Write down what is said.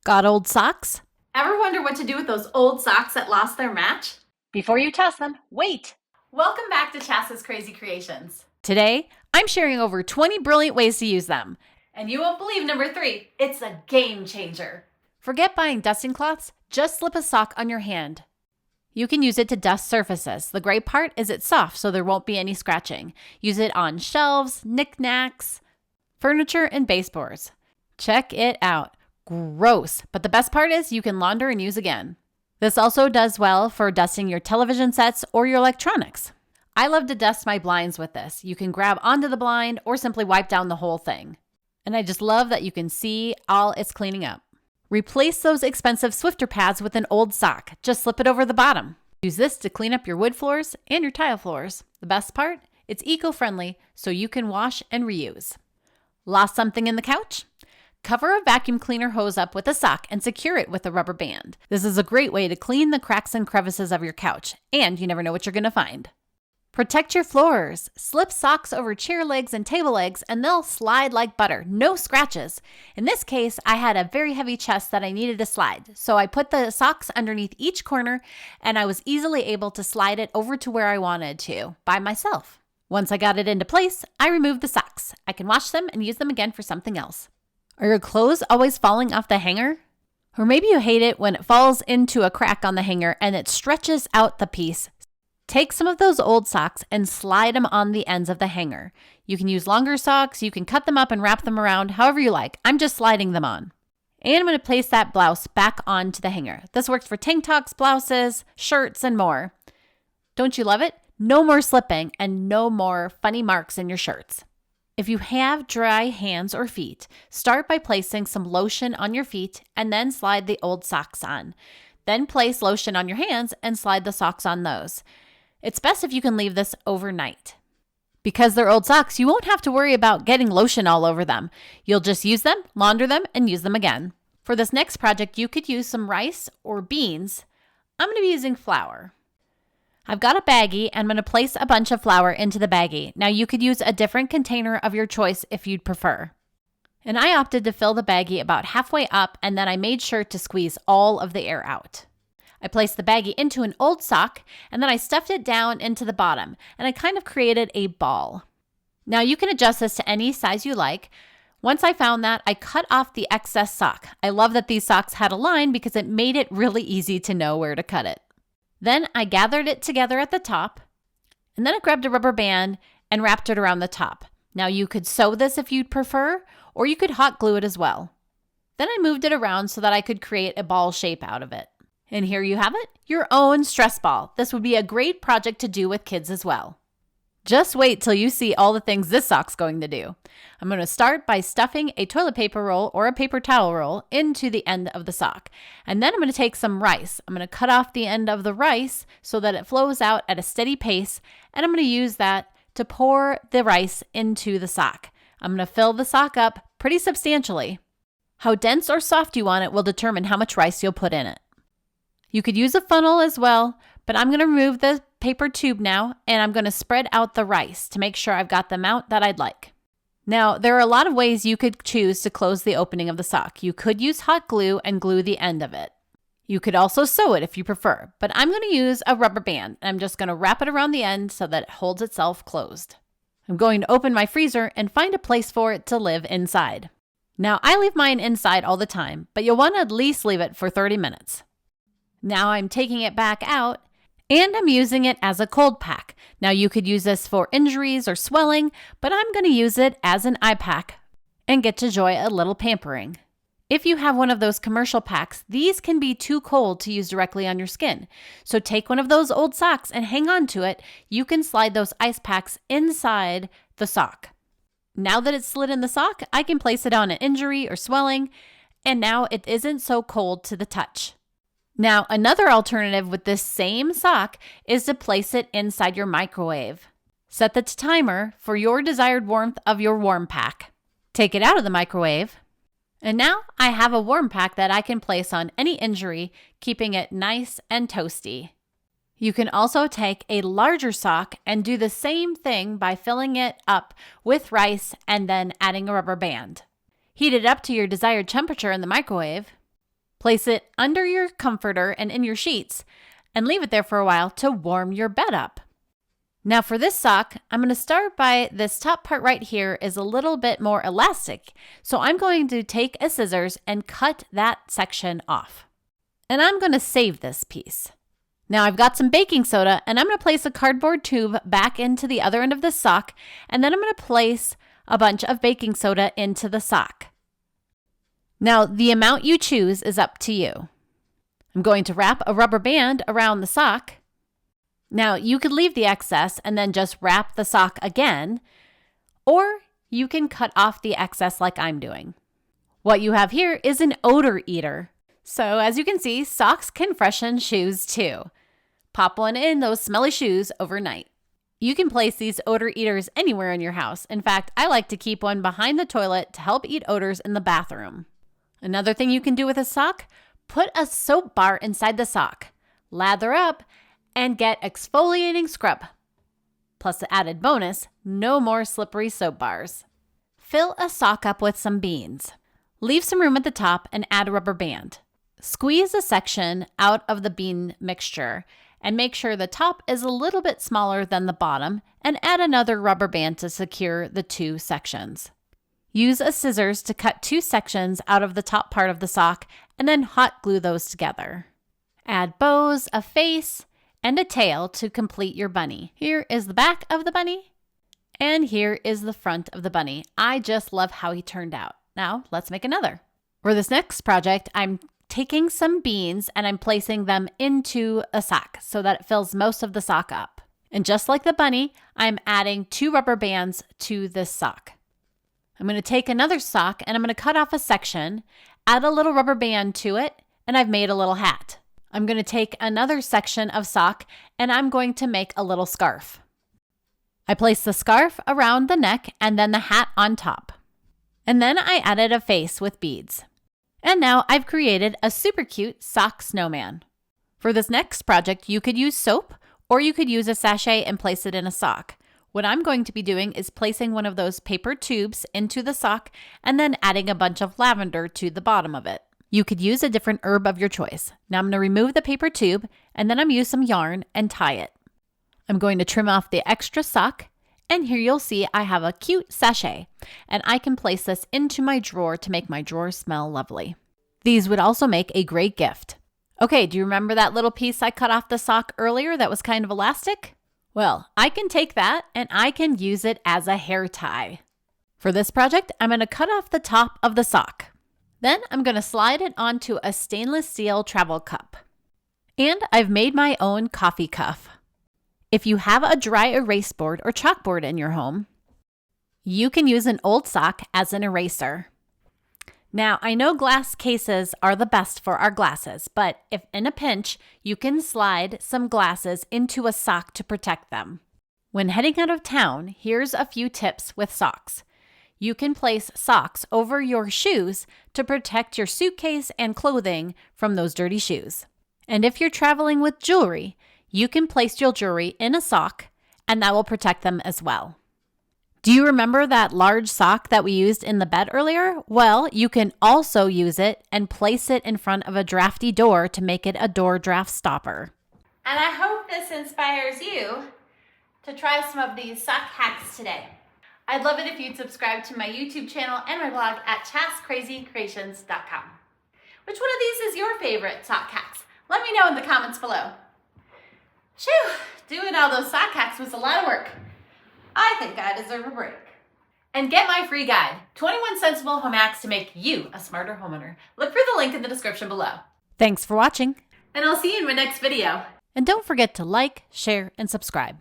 Got old socks? Ever wonder what to do with those old socks that lost their match? Before you toss them, wait. Welcome back to Chascrazycreations. Today, I'm sharing over 20 brilliant ways to use them. And you won't believe number 3, it's a game changer. Forget buying dusting cloths, just slip a sock on your hand. You can use it to dust surfaces. The great part is it's soft, so there won't be any scratching. Use it on shelves, knickknacks, furniture, and baseboards. Check it out. Gross, but the best part is you can launder and use again. This also does well for dusting your television sets or your electronics. I love to dust my blinds with this. You can grab onto the blind or simply wipe down the whole thing. And I just love that you can see all it's cleaning up. Replace those expensive Swiffer pads with an old sock. Just slip it over the bottom. Use this to clean up your wood floors and your tile floors. The best part? It's eco-friendly, so you can wash and reuse. Lost something in the couch? Cover a vacuum cleaner hose up with a sock and secure it with a rubber band. This is a great way to clean the cracks and crevices of your couch, and you never know what you're going to find. Protect your floors. Slip socks over chair legs and table legs, and they'll slide like butter. No scratches. In this case, I had a very heavy chest that I needed to slide, so I put the socks underneath each corner, and I was easily able to slide it over to where I wanted to by myself. Once I got it into place, I removed the socks. I can wash them and use them again for something else. Are your clothes always falling off the hanger? Or maybe you hate it when it falls into a crack on the hanger and it stretches out the piece. Take some of those old socks and slide them on the ends of the hanger. You can use longer socks, you can cut them up and wrap them around, however you like. I'm just sliding them on. And I'm going to place that blouse back onto the hanger. This works for tank tops, blouses, shirts, and more. Don't you love it? No more slipping and no more funny marks in your shirts. If you have dry hands or feet, start by placing some lotion on your feet and then slide the old socks on. Then place lotion on your hands and slide the socks on those. It's best if you can leave this overnight. Because they're old socks, you won't have to worry about getting lotion all over them. You'll just use them, launder them, and use them again. For this next project, you could use some rice or beans. I'm going to be using flour. I've got a baggie and I'm going to place a bunch of flour into the baggie. Now you could use a different container of your choice if you'd prefer. And I opted to fill the baggie about halfway up, and then I made sure to squeeze all of the air out. I placed the baggie into an old sock and then I stuffed it down into the bottom, and I kind of created a ball. Now you can adjust this to any size you like. Once I found that, I cut off the excess sock. I love that these socks had a line because it made it really easy to know where to cut it. Then I gathered it together at the top, and then I grabbed a rubber band and wrapped it around the top. Now you could sew this if you'd prefer, or you could hot glue it as well. Then I moved it around so that I could create a ball shape out of it. And here you have it, your own stress ball. This would be a great project to do with kids as well. Just wait till you see all the things this sock's going to do. I'm going to start by stuffing a toilet paper roll or a paper towel roll into the end of the sock. And then I'm going to take some rice. I'm going to cut off the end of the rice so that it flows out at a steady pace. And I'm going to use that to pour the rice into the sock. I'm going to fill the sock up pretty substantially. How dense or soft you want it will determine how much rice you'll put in it. You could use a funnel as well, but I'm going to remove the paper tube now, and I'm going to spread out the rice to make sure I've got the amount that I'd like. Now, there are a lot of ways you could choose to close the opening of the sock. You could use hot glue and glue the end of it. You could also sew it if you prefer, but I'm going to use a rubber band. I'm just going to wrap it around the end so that it holds itself closed. I'm going to open my freezer and find a place for it to live inside. Now, I leave mine inside all the time, but you'll want to at least leave it for 30 minutes. Now I'm taking it back out, and I'm using it as a cold pack. Now you could use this for injuries or swelling, but I'm going to use it as an eye pack and get to enjoy a little pampering. If you have one of those commercial packs, these can be too cold to use directly on your skin. So take one of those old socks and hang on to it. You can slide those ice packs inside the sock. Now that it's slid in the sock, I can place it on an injury or swelling, and now it isn't so cold to the touch. Now, another alternative with this same sock is to place it inside your microwave. Set the timer for your desired warmth of your warm pack. Take it out of the microwave. And now I have a warm pack that I can place on any injury, keeping it nice and toasty. You can also take a larger sock and do the same thing by filling it up with rice and then adding a rubber band. Heat it up to your desired temperature in the microwave. Place it under your comforter and in your sheets and leave it there for a while to warm your bed up. Now for this sock, I'm going to start by this top part right here is a little bit more elastic. So I'm going to take a scissors and cut that section off. And I'm going to save this piece. Now I've got some baking soda and I'm going to place a cardboard tube back into the other end of the sock, and then I'm going to place a bunch of baking soda into the sock. Now the amount you choose is up to you. I'm going to wrap a rubber band around the sock. Now you could leave the excess and then just wrap the sock again, or you can cut off the excess like I'm doing. What you have here is an odor eater. So as you can see, socks can freshen shoes too. Pop one in those smelly shoes overnight. You can place these odor eaters anywhere in your house. In fact, I like to keep one behind the toilet to help eat odors in the bathroom. Another thing you can do with a sock, put a soap bar inside the sock, lather up, and get exfoliating scrub. Plus the added bonus, no more slippery soap bars. Fill a sock up with some beans. Leave some room at the top and add a rubber band. Squeeze a section out of the bean mixture and make sure the top is a little bit smaller than the bottom, and add another rubber band to secure the two sections. Use a scissors to cut two sections out of the top part of the sock and then hot glue those together. Add bows, a face, and a tail to complete your bunny. Here is the back of the bunny, and here is the front of the bunny. I just love how he turned out. Now let's make another. For this next project, I'm taking some beans and I'm placing them into a sock so that it fills most of the sock up. And just like the bunny, I'm adding 2 rubber bands to this sock. I'm going to take another sock and I'm going to cut off a section, add a little rubber band to it, and I've made a little hat. I'm going to take another section of sock and I'm going to make a little scarf. I place the scarf around the neck and then the hat on top. And then I added a face with beads. And now I've created a super cute sock snowman. For this next project, you could use soap or you could use a sachet and place it in a sock. What I'm going to be doing is placing one of those paper tubes into the sock and then adding a bunch of lavender to the bottom of it. You could use a different herb of your choice. Now I'm going to remove the paper tube and then I'm going to use some yarn and tie it. I'm going to trim off the extra sock, and here you'll see I have a cute sachet, and I can place this into my drawer to make my drawer smell lovely. These would also make a great gift. Okay, do you remember that little piece I cut off the sock earlier that was kind of elastic? Well, I can take that and I can use it as a hair tie. For this project, I'm going to cut off the top of the sock. Then I'm going to slide it onto a stainless steel travel cup. And I've made my own coffee cup. If you have a dry erase board or chalkboard in your home, you can use an old sock as an eraser. Now, I know glass cases are the best for our glasses, but if in a pinch, you can slide some glasses into a sock to protect them. When heading out of town, here's a few tips with socks. You can place socks over your shoes to protect your suitcase and clothing from those dirty shoes. And if you're traveling with jewelry, you can place your jewelry in a sock and that will protect them as well. Do you remember that large sock that we used in the bed earlier? Well, you can also use it and place it in front of a drafty door to make it a door draft stopper. And I hope this inspires you to try some of these sock hacks today. I'd love it if you'd subscribe to my YouTube channel and my blog at chascrazycreations.com. Which one of these is your favorite sock hacks? Let me know in the comments below. Phew, doing all those sock hacks was a lot of work. I think I deserve a break. And get my free guide, 21 Sensible Home Hacks to make you a smarter homeowner. Look for the link in the description below. Thanks for watching. And I'll see you in my next video. And don't forget to like, share, and subscribe.